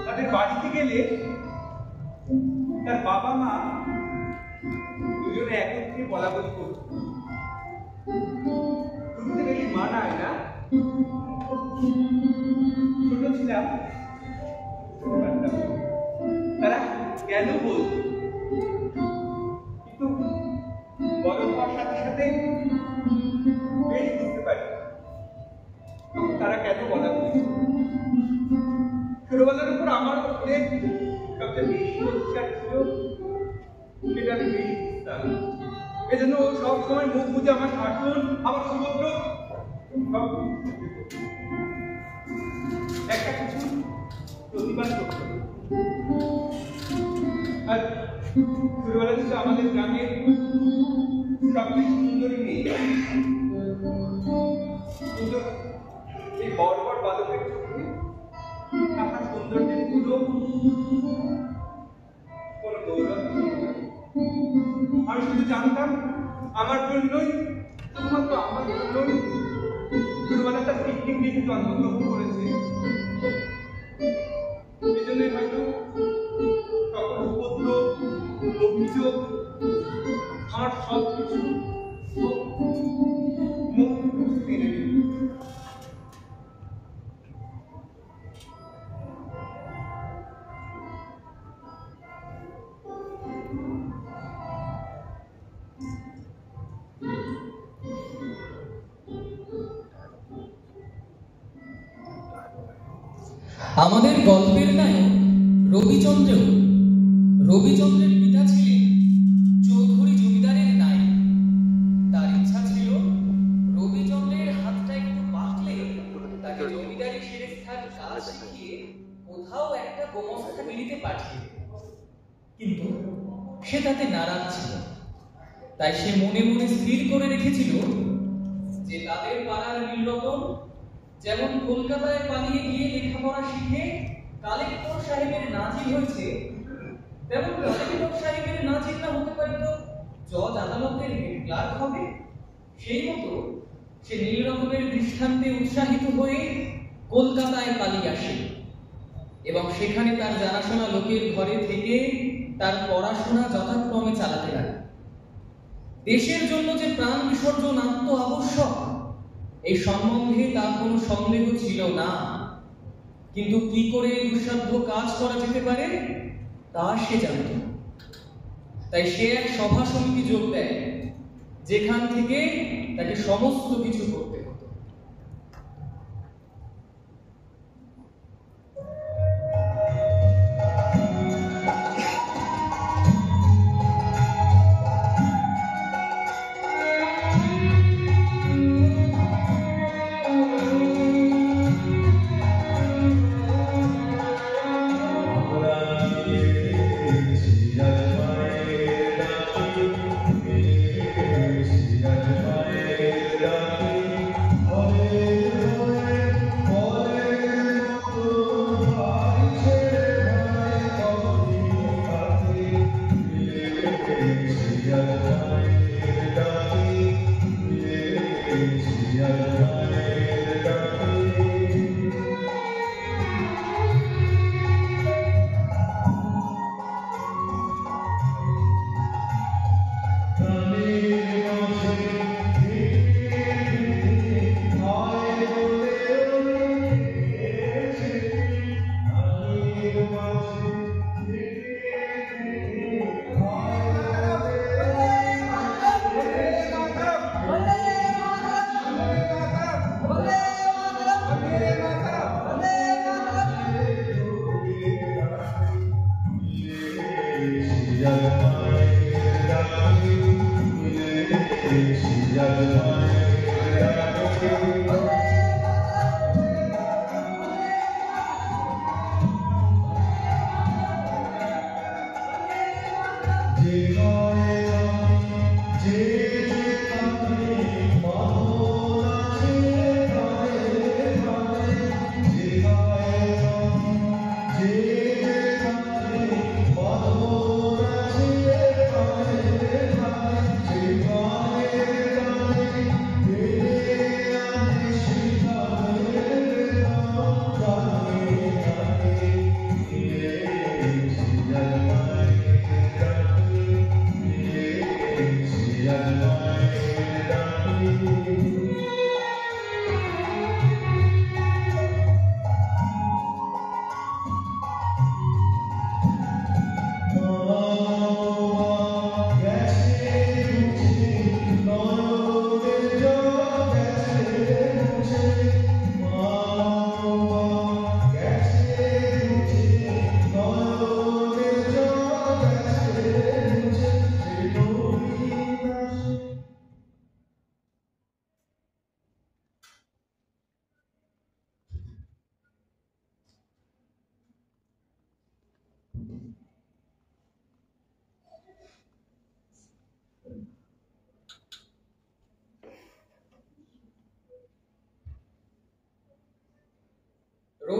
তাদের বাড়িতে গেলে তার বাবা মা দুজনে একত্রে বলা বলি করত। বুঝতে গেলে মানায় না, ছোট ছিলাম, তারা কেন বলত, কিন্তু বড় হওয়ার সাথে সাথে বেশ বুঝতে পারি তারা কেন বলা বলি। ছোটবেলার উপর আমার মধ্যে সবচেয়ে বেশি অধিকার ছিল, সেটা আমি বেশি বুঝতাম। এজন্য সব সময় মুখ বুঝে আমার শাসন, আমার সমগ্র সব একটা কিছু প্রতিবাদ করত। আর ছোটবেলা থেকে আমাদের গ্রামের সবচেয়ে সুন্দরী মেয়ে, কিন্তু এই বড় বড় বালকের চোখে আমার সৌন্দর্যের কোনো গৌরব ছিল না। আমি শুধু জানতাম আমার জন্যই, শুধুমাত্র আমার জন্যই ছোটবেলা একটা পিকনিক নিয়ে জন্মগ্রহণ করেছে। এই জন্যই হয়তো সকল উপদ্রব, অভিযোগ, আমার সব কিছু মেনে নিল। আমাদের গল্পের নায়ক রবিচন্দ্রের পিতা ছিলেন চৌধুরী জমিদারের নায়ক। তার ইচ্ছা ছিল রবিচন্দ্রের হাতটা একটু বাঁকলে তাকে জমিদারি শিরেস্থার কাজ শিখিয়ে কোথাও একটা গোমস্তা গিরিতে পাঠিয়ে, কিন্তু সে তাতে নারাজ ছিল। তাই সে মনে মনে স্থির করে রেখেছিল যে তাদের পাড়ার নীলরতন যেমন কলকাতায় পালিয়ে গিয়ে লেখাপড়া শিখে কালেক্টর সাহেবের নাজির হয়েছে, তেমন কালেক্টর সাহেবের নাজির না হতে পারত জজ আদালতের ক্লার্ক হবে। সেই মতো সে নীলরতনের দৃষ্টান্তে উৎসাহিত হয়ে কলকাতায় পালিয়ে আসে এবং সেখানে তার জানাশোনা লোকের ঘরে থেকে তার পড়াশোনা যথাক্রমে চালাতে লাগে। দেশের জন্য যে প্রাণ বিসর্জন আত্ম আবশ্যক, এই সম্বন্ধে তার কোনো সন্দেহ ছিল না, কিন্তু কি করে দুঃসাধ্য কাজ করা যেতে পারে তা সে জানত। তাই সে এক সভা সমিতি যোগ দেয়, যেখান থেকে তাকে সমস্ত কিছু করতে হতো।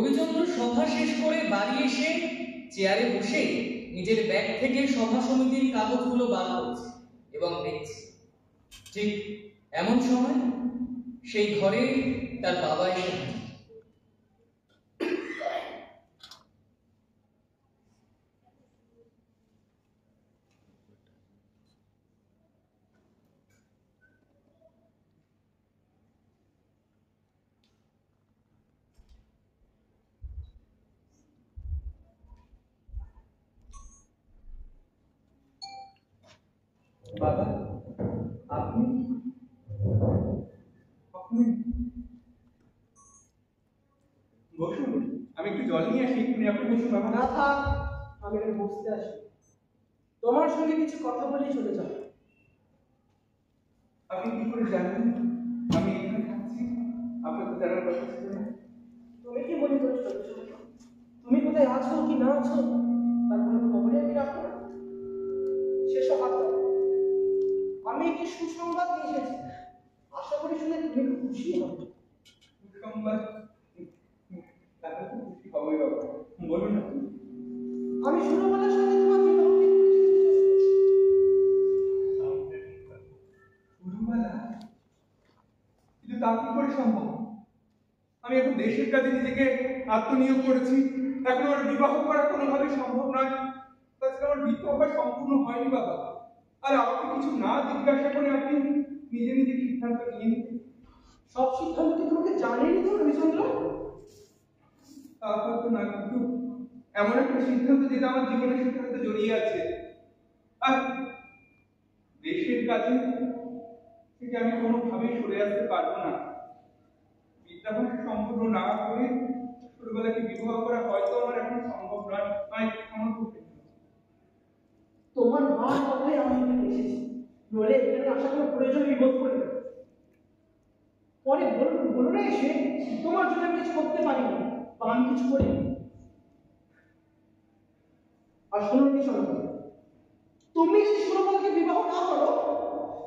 রবিচন্দ্র সভা শেষ করে বাড়ি এসে চেয়ারে বসে নিজের ব্যাগ থেকে সভা সমিতির কাগজগুলো বার করছে এবং দেখছে। ঠিক এমন সময় সেই ঘরে তার বাবা এসে হাজির। বাবা, আপনি আপনি বসুন, আমি একটু জল নিয়ে আসি। আপনি বসুন বাবা। না থাক, আমি এখানে বসতে আসি। তোমার সঙ্গে কিছু কথা বলেই চলে যাব। আপনি কি করে জানেন আমি এখানে থাকছি? আপনার তো জানার কথা ছিল না। তুমি কি মনে করে চলেছো? তুমি কোথায় আছো কি না আছো তার কোনো খবরই আমি রাখবো না। সেসব বাদ দাও। আমি একটি সুসংবাদ নিয়ে এসেছি। আশা করি শুনে তুমি খুব খুশি হবে। সুসংবাদ? তাহলে তো খুশি হবেই বাবা, বলুন না। আমি সুরবালার সাথে তোমার বিবাহ ঠিক করেছি। সুরবালা? কিন্তু তা কি করে সম্ভব? আমি এখন দেশের কাজে নিজেকে আত্মনিয়োগ করেছি, এখন আমার বিবাহ করা কোনোভাবেই সম্ভব নয়। তাছাড়া আমার বিবাহ সম্পূর্ণ হয়নি বাবা। আর আমাকে কিছু না জিজ্ঞাসা করে আপনি নিজে নিজে সিদ্ধান্ত নিয়ে নিতে। সব সিদ্ধান্ত কি তোমাকে জানিয়ে দিত রবিচন্দ্র? তা হয়তো না, কিন্তু এমন একটা সিদ্ধান্ত যেটা আমার জীবনের সাথে হয়তো জড়িয়ে আছে। আর দেশের কাজে থেকে আমি কোনোভাবেই সরে আসতে পারবো না। বিদ্যাভ্যাস সম্পূর্ণ না করে ছোটবেলাকে বিবাহ করা হয়তো আমার এখন সম্ভব নয়। আমি ক্ষমা করতে চাই। তোমার মার কথাই আমি এখানে এসেছি, নইলে এখানে আসার কোনো প্রয়োজন বোধ করি না। পরে বলো না এসে তোমার জন্য আমি কিছু করতে পারিনি বা আমি কিছু করিনি। আর শোনো রবিচন্দ্র, তুমি যদি সুরবালাকে বিবাহ না করো,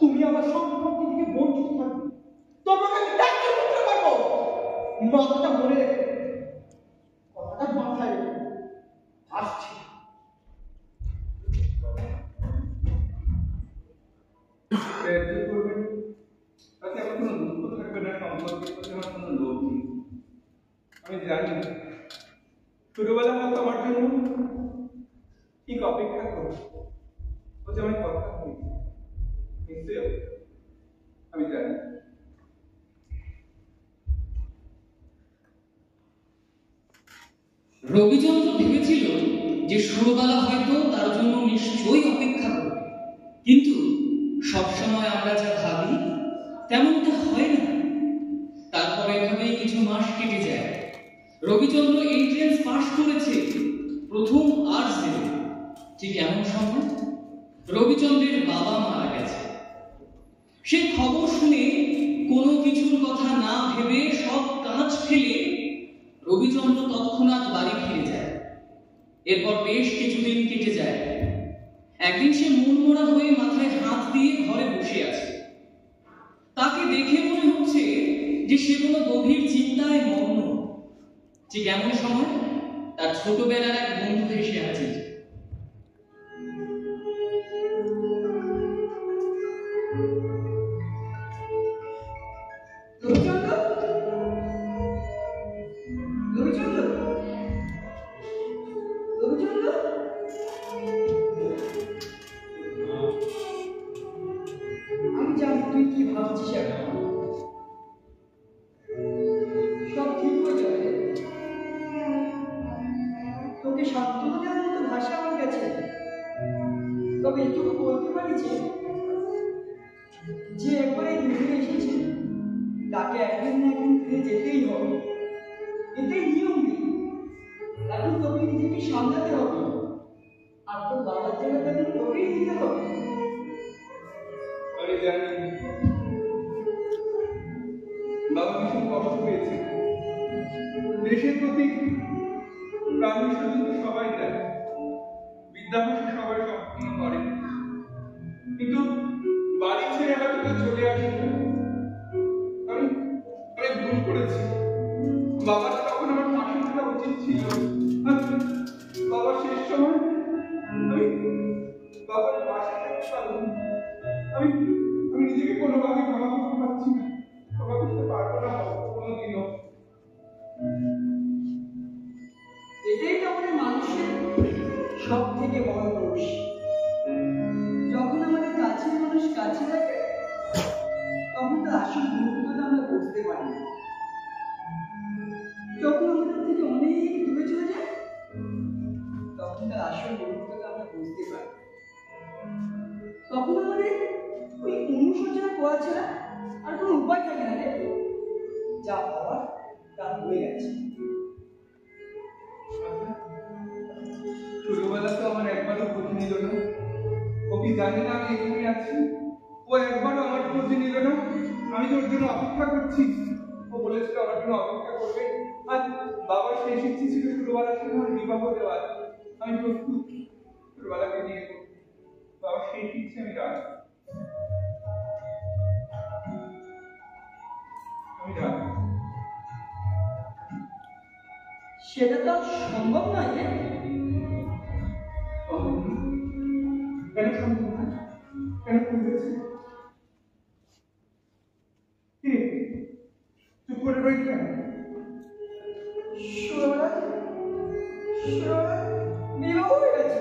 তুমি আমার সম্পত্তি থেকে বঞ্চিত থাকবে। তোমাকে আমি ত্যাগ করতে পারবো। মাথাটা মনে রেখো, কথাটা মাথায় রেখো। আসছি। সাহায্য করবেন, তাতে আমার কোনো দুঃখ থাকবে না, সম্পর্কের প্রতি আমার কোনো লোভ নেই। আমি জানি ছোটবেলা হয়তো আমার জন্য ঠিক অপেক্ষা করবে, ও যে আমার কথা হয়েছে নিশ্চয়ই আমি জানি। রবিচন্দ্র ভেবেছিল যে সুরবালা হয়তো তার জন্য নিশ্চয়ই অপেক্ষা করবে, কিন্তু সবসময় আমরা যা ভাবি তেমনটা হয় না। তারপর এভাবেই কিছু মাস কেটে যায়। রবিচন্দ্র এন্ট্রান্স পাশ করেছে, প্রথম আর্টস দেবে। ঠিক এমন সময় রবিচন্দ্রের বাবা মারা গেছে। সেই খবর শুনে কোনো কিছুর কথা না ভেবে সব কাজ ফেলে রবিচন্দ্র তৎক্ষণাৎ বাড়ি ফিরে যায়। এরপর বেশ কিছুদিন কেটে যায়। একদিন সে মনমরা হয়ে মাথায় হাত দিয়ে ঘরে বসে আছে। তাকে দেখে মনে হচ্ছে যে সে কোনো গভীর চিন্তায় মগ্ন। ঠিক এমন সময় তার ছোটবেলার এক বন্ধু এসে হাজির। রবিচন্দ্র, রবিচন্দ্র, রবিচন্দ্র, আমি জানি তুই কি ভাবছিস এখন। সব ঠিক হয়ে যাবে। তোকে সান্ত্বনা দেওয়ার মতো ভাষা আমার কাছে। তবে এটুকু বলতে পারি যে একবার এই দুনিয়া এসেছে তাকে একদিন না একদিন ফিরে যেতেই হবে। এটাই নিয়ম নেই। এখন তোকে নিজেকে সামলাতে হবে, আর তোর বাবার জন্য বেতন তোকেই দিতে হবে। আমি জানি বাবা ভীষণ কষ্ট পেয়েছে। দেশের প্রতি প্রাণ কিন্তু সবাই দেয়, বিদ্যাভ্যাস সবাই সম্পূর্ণ করে, কিন্তু বাড়ি ছেড়ে হয়তো কেউ চলে আসে না। আমি ভুল করেছি। বাবার তখন আমার পাশে থাকা উচিত ছিল। আর বাবার শেষ সময় আমি বাবার পাশে থাকতে পারলাম না। আমি আমি নিজেকে কোনোভাবে ক্ষমা করতে পারছি না, ক্ষমা করতে পারবো না কোনোদিনও। এটাই তো আমাদের মানুষের সব থেকে বড় দোষ। যখন আমাদের কাছের মানুষ কাছে থাকে তখন তার আসল গুরুত্বটা আমরা বুঝতে পারি না। যখন আমাদের থেকে অনেক দূরে চলে যায় তখন তার আসল গুরুত্বটা আমরা বুঝতে পারি। তখন আমাদের ওই অনুশোচনা করা ছাড়া আর কোনো উপায় থাকে না রে। যা হওয়ার তা হয়ে গেছে। ছোটবেলা তো আমার একবারও খোঁজ নিল না। ও কি জানে না আমি এখানে আছি? ও একবারও আমার খোঁজ নিল না। আমি তোর জন্য অপেক্ষা করছি। ও বলেছিল আমার জন্য অপেক্ষা করবে। আর বাবার শেষ ইচ্ছে ছিল ছোটবেলার সাথে আমার বিবাহ দেওয়ার। আমি প্রস্তুত ছোটবেলাকে নিয়ে করতে। বাবার শেষ ইচ্ছে আমি রাখি। আমি রাখি। সেটা তো সম্ভব নয়। কেন সম্ভব না? কেন করেছে? চুপ করে রইল কেন? বিবাহ হয়ে গেছে।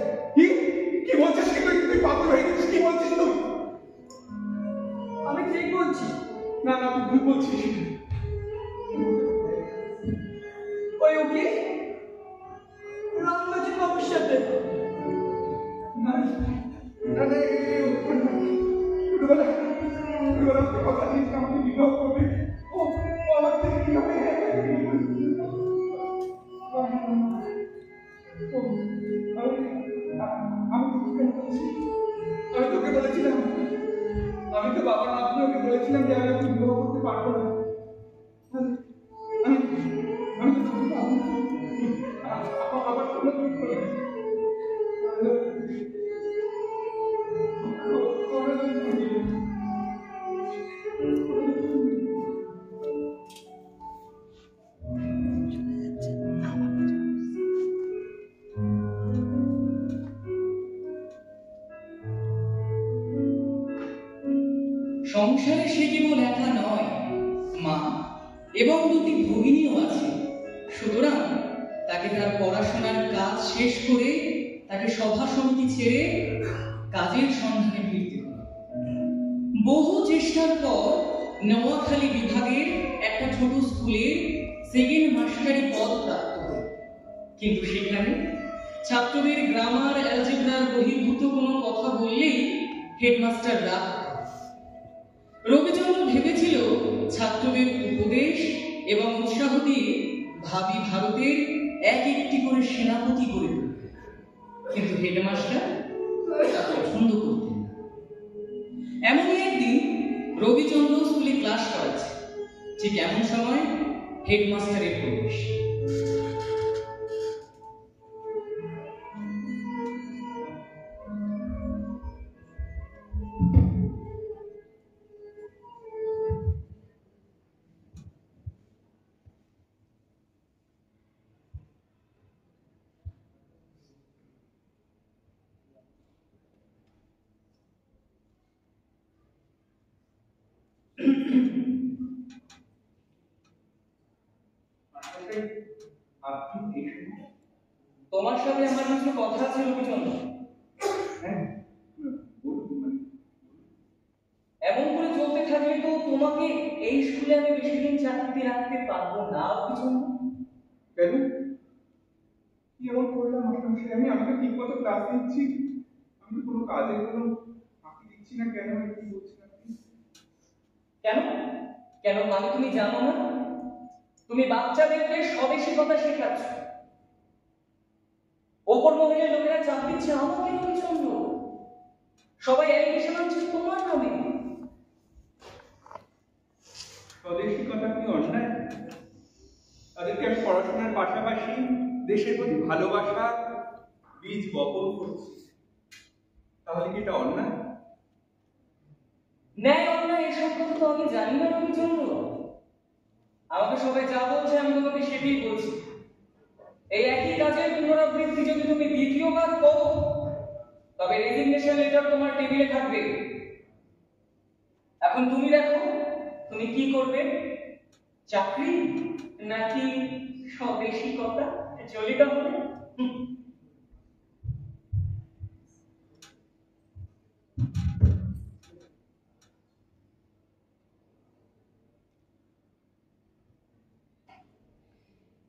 কি বলছিস? তুই পাগল হয়ে গেছিস? কি বলছিস তুই? আমি ঠিক বলছি। না না, তুই ভুল বলছিস। ওই ওকে রামগাছের বাবুর সাথে। না না না, ছোটবেলা কথা দিয়েছে আমাকে বিবাহ করবে। ও আমার থেকে কি হবে? আমি তোকে বলেছিলাম, আমি তো বাবার মাধ্যমে ওকে বলেছিলাম যে আমি ওকে বিবাহ করতে পারবো না। আমি আমি তো করতে পারবো না। আবার কোনো দুঃখ নেই। সংসারে সে কেবল একা নয়, মা এবং দুটি ভগিনীও আছে। সুতরাং তাকে তার পড়াশোনার কাজ শেষ করে তাকে সভা সমিতি ছেড়ে কাজের সন্ধানে ফিরতে হবে। বহু চেষ্টার পর নোয়াখালী বিভাগের একটা ছোট স্কুলে সেকেন্ড মাস্টারি পদ প্রাপ্ত হয়। কিন্তু সেখানে ছাত্রদের গ্রামার অ্যালজেব্রার বহির্ভূত কোনো কথা বললেই হেডমাস্টার রাগ। রবিচন্দ্র ভেবেছিল ছাত্রদের উপদেশ এবং উৎসাহ দিয়ে ভাবি ভারতের এক একটি করে সেনাপতি করে তুলবে, কিন্তু হেডমাস্টার তা পছন্দ করতেন না। এমনই একদিন রবিচন্দ্র স্কুলে ক্লাস করাচ্ছে, ঠিক এমন সময় হেডমাস্টারের প্রবেশ। তোমার সাথে আমার কিছু কথা আছে রবিচন্দ্র। এমন করে চলতে থাকলে তো তোমাকে এই স্কুলে আমি বেশি দিন চাকরিতে রাখতে পারবো না রবিচন্দ্র। কেন? কি এমন করলাম মাস্টারমশাই? আমি তো ঠিক মতো ক্লাস নিচ্ছি, আমি কোনো কাজের কোনো ফাঁকি দিচ্ছি না। কেন কি বলছেন আপনি? কেন কেন মানে তুমি জানো না? তুমি বাচ্চাদেরকে স্বদেশিকতা শেখাচ্ছ। ওপর মহলের লোকেরা চাপ দিচ্ছে আমাকে রবিচন্দ্র, সবাই অ্যালিগেশন আনছে তোমার নামে। স্বদেশিকতা কি অন্যায়? তাদেরকে আমি পড়াশোনার পাশাপাশি দেশের প্রতি ভালোবাসা বীজ বপন করছি, তাহলে কি এটা অন্যায়? ন্যায় অন্যায় এসব কথা তো আমি জানি না রবিচন্দ্র। আমাকে সবাই যা বলছে আমি তোমাকে সেটাই বলছি। এই একই কাজের পুনরাবৃত্তি যদি তুমি দ্বিতীয়বার করো, তবে রেজিগনেশন লেটার তোমার টেবিলে থাকবে। এখন তুমি দেখো তুমি কি করবে, চাকরি নাকি স্বদেশিকতা? চলি তাহলে।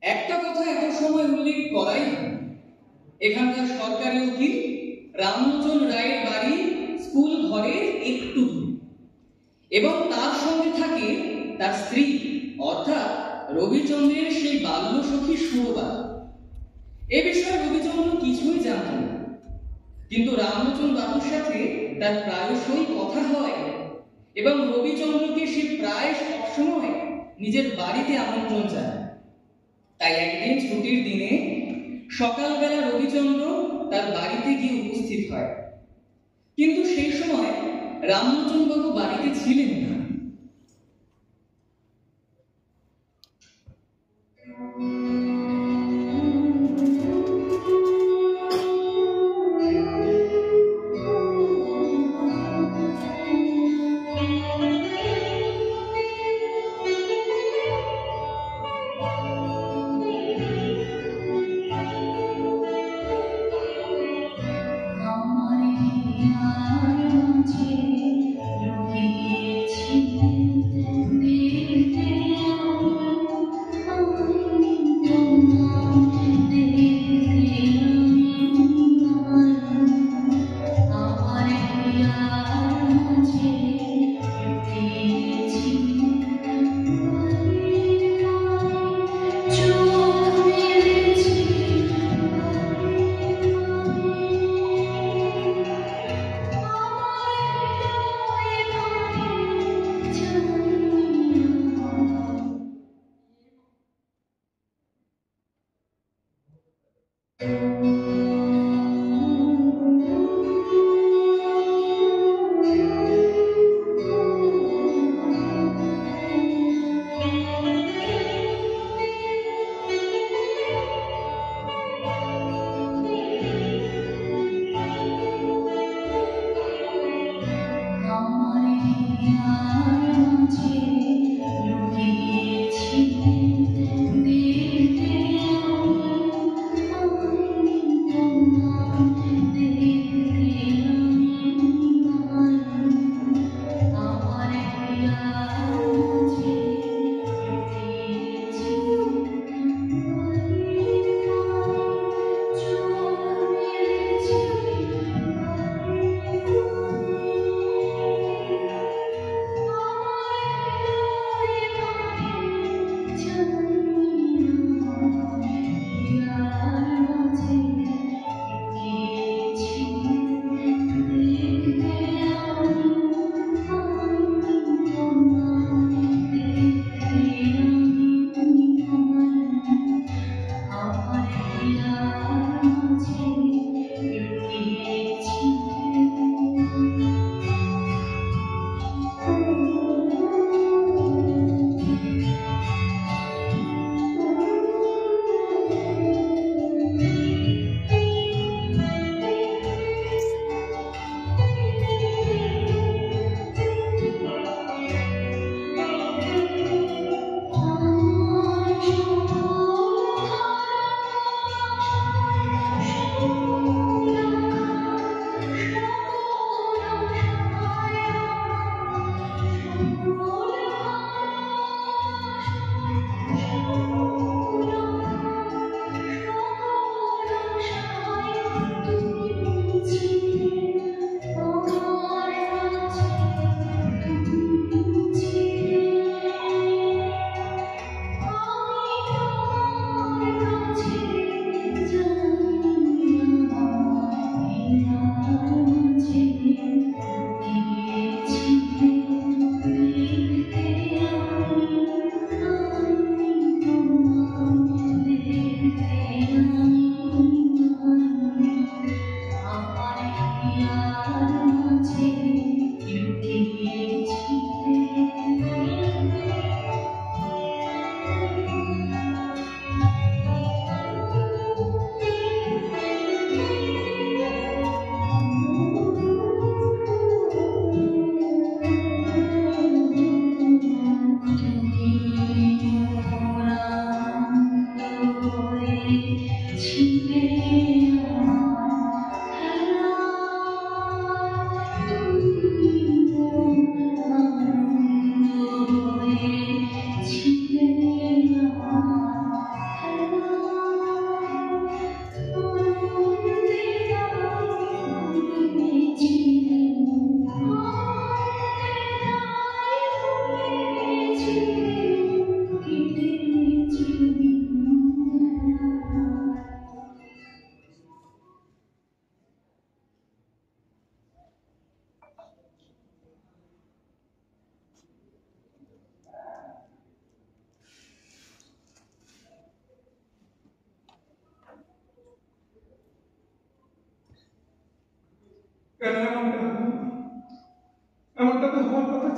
একটা কথা এত সময় উল্লেখ করাই হয়, এখানকার সরকারি উকিল রামলোচন রায়ের বাড়ি স্কুল ঘরের একটু দূরে, এবং তার সঙ্গে থাকে তার স্ত্রী অর্থাৎ রবিচন্দ্রের সেই বাল্য সখী সুরবা। এ বিষয়ে রবিচন্দ্র কিছুই জানত না, কিন্তু রামলোচন বাবুর সাথে তার প্রায়শই কথা হয় এবং রবিচন্দ্রকে সে প্রায় সবসময় নিজের বাড়িতে আমন্ত্রণ জানায়। তাই একদিন ছুটির দিনে সকালবেলা রবিচন্দ্র তার বাড়িতে গিয়ে উপস্থিত হয়, কিন্তু সেই সময় রামলোচন বাবু বাড়িতে ছিলেন না। আমার মাঝে লুকিয়েছি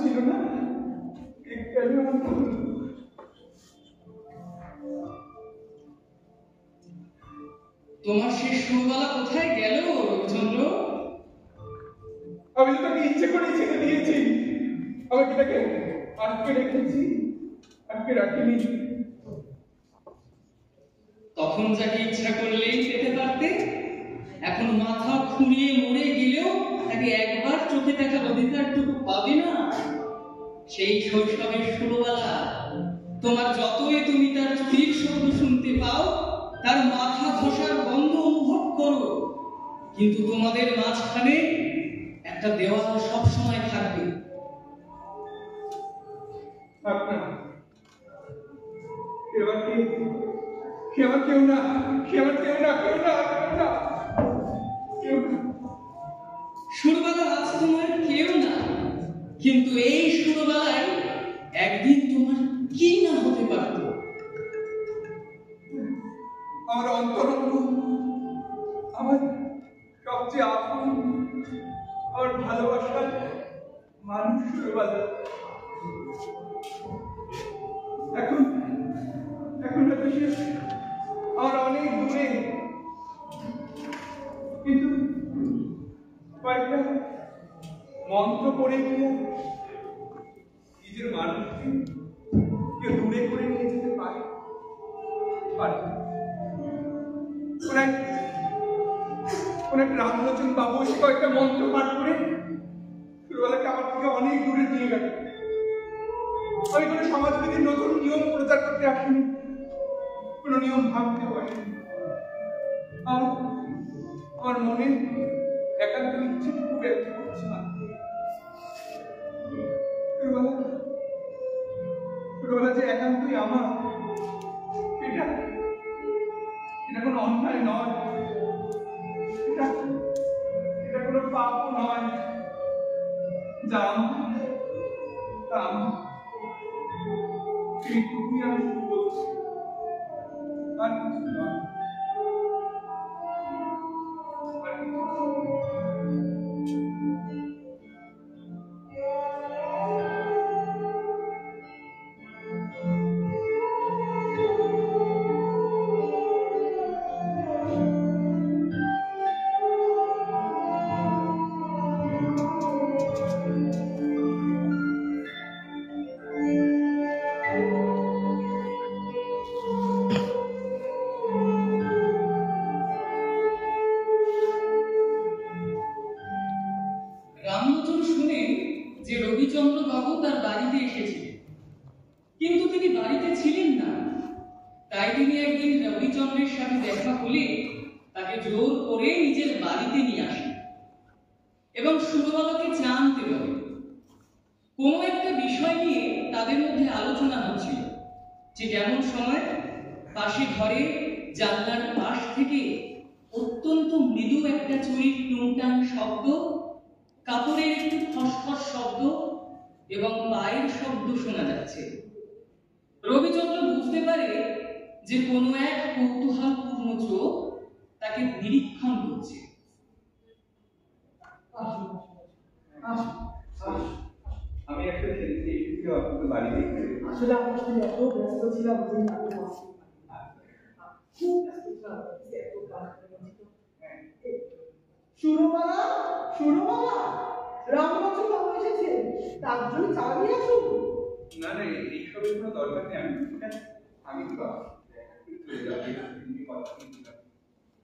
ছিল না, কেন এমনটা হলো? তোমার সেই সুরবালা কোথায় গেল রবিচন্দ্র? আমি তো তাকে ইচ্ছে করে ছেড়ে দিয়েছি, আমি কি তাকে আটকে রেখেছি? আটকে রাখিনি। তখন যাকে ইচ্ছা করলেই পেতে পারতে। এখন মাথা খুঁড়িয়ে মরে গেলেও তাকে একবার চোখে দেখার অধিকারটুকু পাবে না। সেই শৈশবের সুরবালা, তোমার যতই তুমি তার চুরির শব্দ শুনতে পাও, তার মাথা ঘষার গন্ধ অনুভব করো, কিন্তু তোমাদের মাঝখানে একটা দেওয়াল সবসময় থাকবে। আপনার এবার কি? সে আমার কেউ না, সে আমার কেউ না, কেউ না, কেউ না, কেউ না। সুরবালা আজ তোমার কেউ না, কিন্তু এই সুরবালায় একদিন তোমার কি না হতে পারত? আমার অন্তরঙ্গ, আমার সবচেয়ে আপন, আমার ভালোবাসার মানুষ সুরবালা। এখন এখন হয়তো সে আমার অনেক দূরে, কিন্তু কয়েকটা মন্ত্র পড়ে গিয়ে নিজের মানুষকে কেউ দূরে করে নিয়ে যেতে পারে। কোন এক রামলোচন বাবু এসে কয়েকটা মন্ত্র পাঠ করে ছোটবেলাকে আমার থেকে অনেক দূরে দিয়ে গেল। আমি কোনো সমাজবিধির নতুন নিয়ম প্রচার করতে আসিনি, কোনো নিয়ম ভাবতে পারিনি। আমার মনে একান্ত ইচ্ছেটুকু ব্যক্ত করছে না। ছোটবেলা যে একান্তই আমার, এটা কোনো অন্যায় নয়, এটা কোনো পাপও নয়। যা তা এইটুকুই আমি শুধু বলছি, আর কিছু নয়। রামলোচন শুনেন যে রবিচন্দ্র বাবু তার বাড়িতে এসেছিলেন, কিন্তু তিনি বাড়িতে ছিলেন না। তাই তিনি একদিন রবিচন্দ্রের সাথে দেখা হলে তাকে জোর করে নিজের বাড়িতে নিয়ে আসেন এবং সুরবালাকে জানতে বলেন। কোনো একটা বিষয় নিয়ে তাদের মধ্যে আলোচনা হচ্ছিল, যে কেমন সময় পাশে ঘরে জানলার পাশ থেকে অত্যন্ত মৃদু একটা চুরির টুংটাং শব্দ, কাপড়ের একটু খসখস শব্দ এবং পায়ের শব্দ শোনা যাচ্ছে। রবিচন্দ্র বুঝতে পারে যে কোনো এক কৌতূহলপূর্ণ চোখ তাকে নিরীক্ষণ করছে। আমি একটা ছেলেকে এসেছি আপনাদের বাড়ি দেখতে। আসলে আমি এত ব্যস্ত ছিলাম যে খুব ব্যস্ত ছিলাম। সুরবালা, সুরবালা, রামলোচন বাবু এসেছে, তার জন্য চা নিয়ে আসুন। না না, এইসবের কোনো দরকার নেই। আমি তো চলে যাবো, কথা বলছিলাম।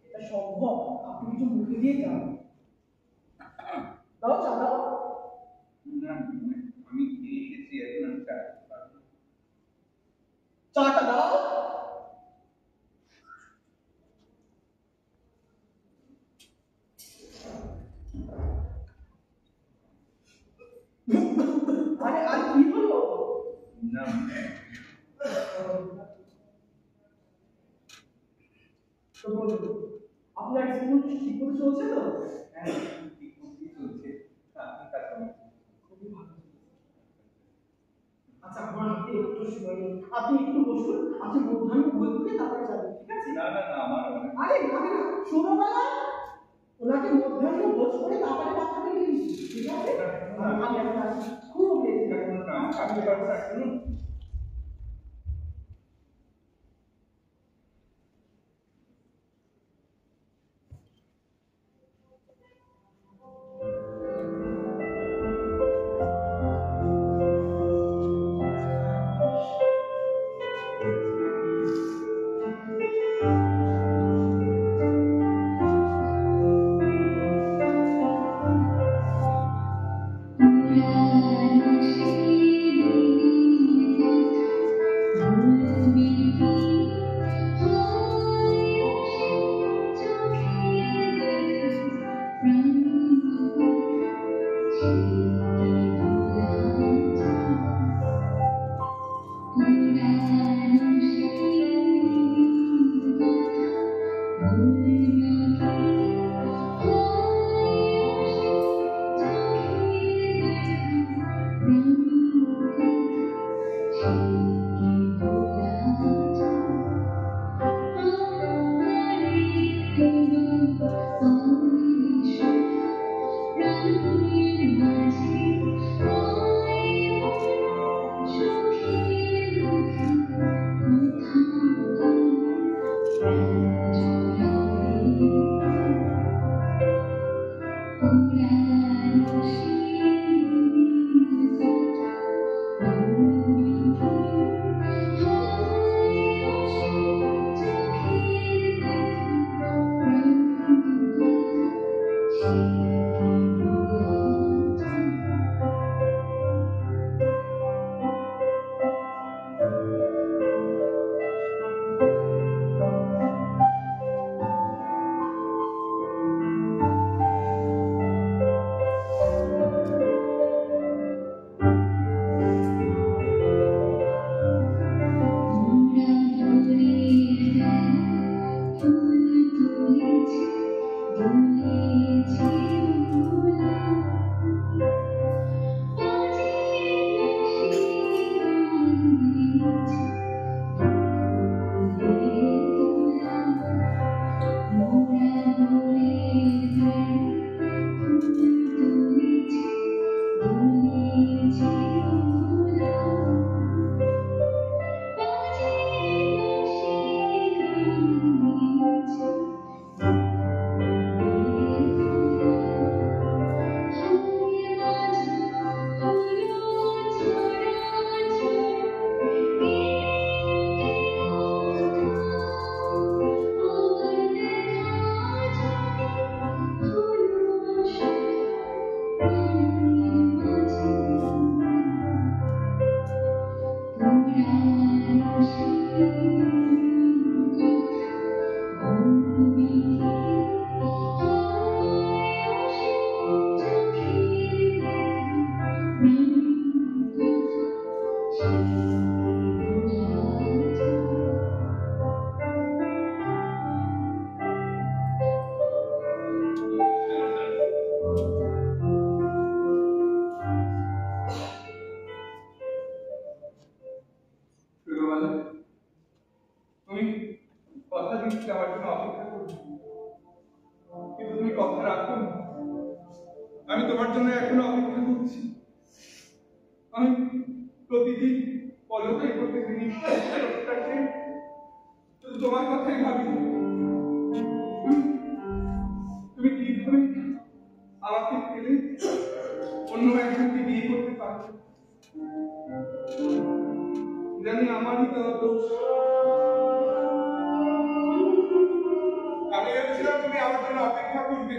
এটা সম্ভব? আপনি কিছু মুখে দিয়ে যান। দাও চা দাও। না, আমি এসেছি এখন, আমি চাটা দাও। আরে আর কি হলো? না, তো বলুন, আপনার স্কুল ঠিক করে চলছে তো? হ্যাঁ, ঠিক চলছে। খুবই ভালো। আচ্ছা, আমার হাতে একটু সময় নেই, আপনি একটু বসুন, আপনি মধ্যাহ্ন বই করে তারপরে যাবেন, ঠিক আছে? না না না, আমার আরে না না, সুরবালা, ওনাকে মধ্যাহ্ন ভোজ করে তারপরে কথা বলে দিচ্ছি, ঠিক আছে? আমি এখন আসি। খুব লেগে গেছে। আমি ব্যাপারটা শুনুন। তুমি কথা দিচ্ছি আমার জন্য অপেক্ষা করবে, কিন্তু তুমি কথা রাখো না। আমি তোমার জন্য এখনো অপেক্ষা করছি। আমি প্রতিদিন পলকে প্রতিদিন নিঃশ্বাসে শুধু তোমার কথাই ভাবি। তুমি কিভাবে আমাকে ফেলে অন্য একজনকে বিয়ে করতে পারবে? জানি আমারই তো দোষ। আমি ভেবেছিলাম তুমি আমার জন্য অপেক্ষা করবে।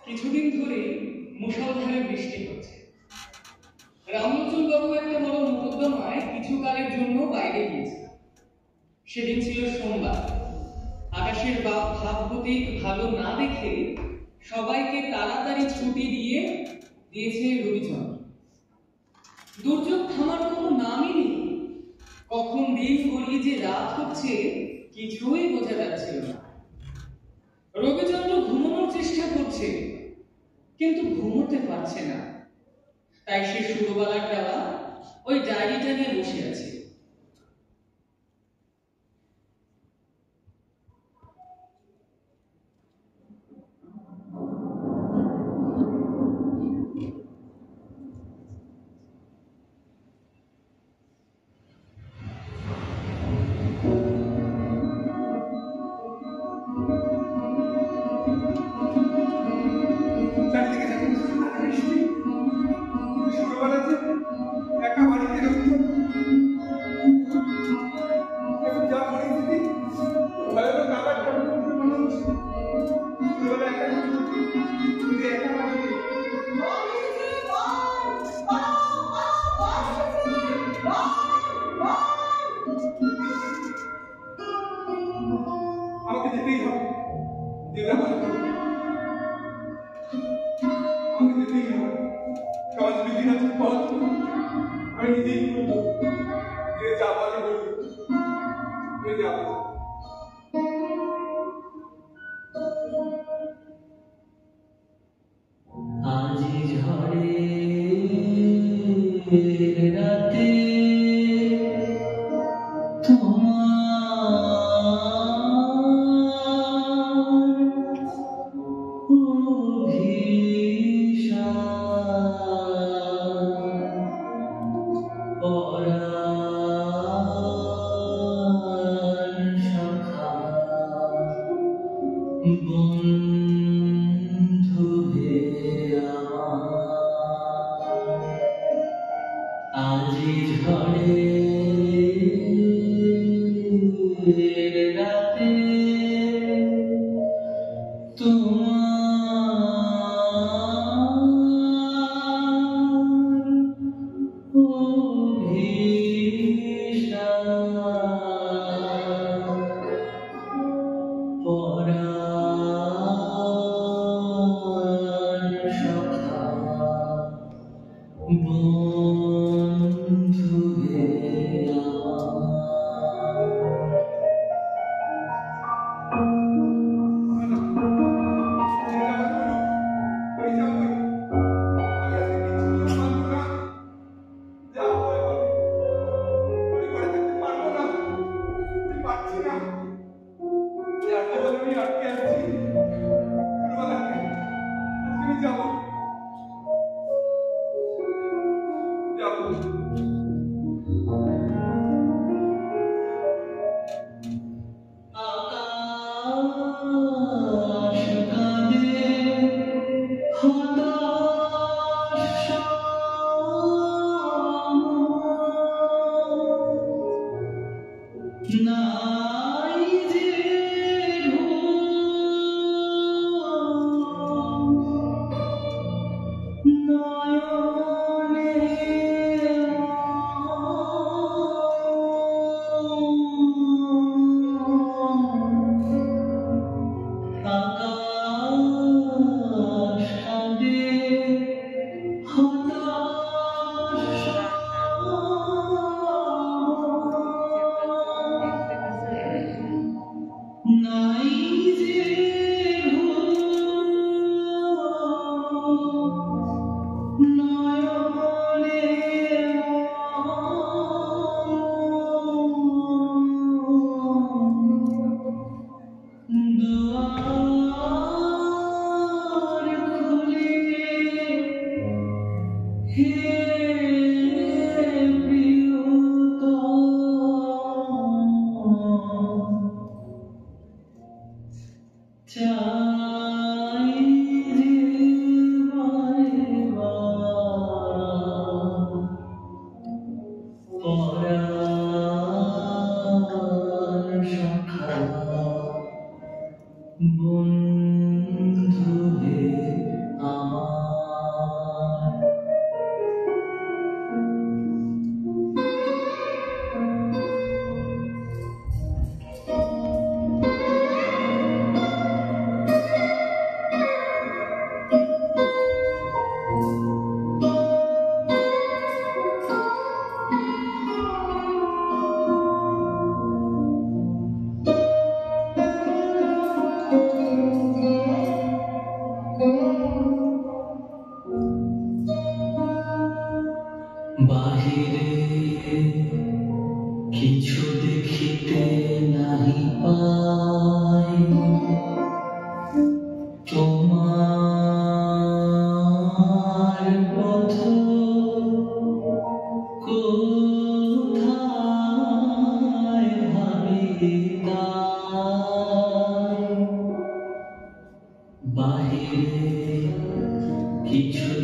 কিছুদিন ধরে মুষলধারে বৃষ্টি হচ্ছে। রামলোচন বাবু একটা বড় মোকদ্দমায় কিছু কালের জন্য বাইরে গিয়েছে। সেদিন ছিল সোমবার। আকাশের ভাবগতিক ভালো না দেখে সবাইকে তাড়াতাড়ি ছুটি দিয়েছে রবিচন্দ্র। দুর্যোগ থামার কোনো নামই নেই। কখন দিন গড়িয়ে যে রাত হচ্ছে কিছুই বোঝা যাচ্ছিল না। রবিচন্দ্র ঘুমানোর চেষ্টা করছে, কিন্তু ঘুমোতে পারছে না। তাই সে সুরবালার দেওয়া ওই ডায়েরিটা নিয়ে বসে আছে। চারিদিকে যেমন বৃষ্টি, ছোটবেলাতে একা বাড়িতে রইল। এখন যা পরিস্থিতি, ভয়ানক আবার ঠান্ডা মনে হচ্ছে। ছোটবেলা একা যদি একা বাড়িতে আমাকে যেতেই হবে। যেতে হবে, আমাকে যেতেই হবে। সমাজ বিধি আছে পথ, আমি নিজেই বলবো যে যাবো, আমি বলবো আমি যাবো। আজি ঝড়ে রাতে বন্ধু হে আমার আজি ঝড়ে রাতে তোমার অভিশাপ পরাণ সখা বন্ধু হে আকাশ কাঁদে হতাশ নাই যে নয়নে আকাশ কাঁদে হতাশ নাই যে নয়নে দুয়ার খুলে হে প্রিয়তম চাই রে পরাণ সখা বন্ধু হে কিছু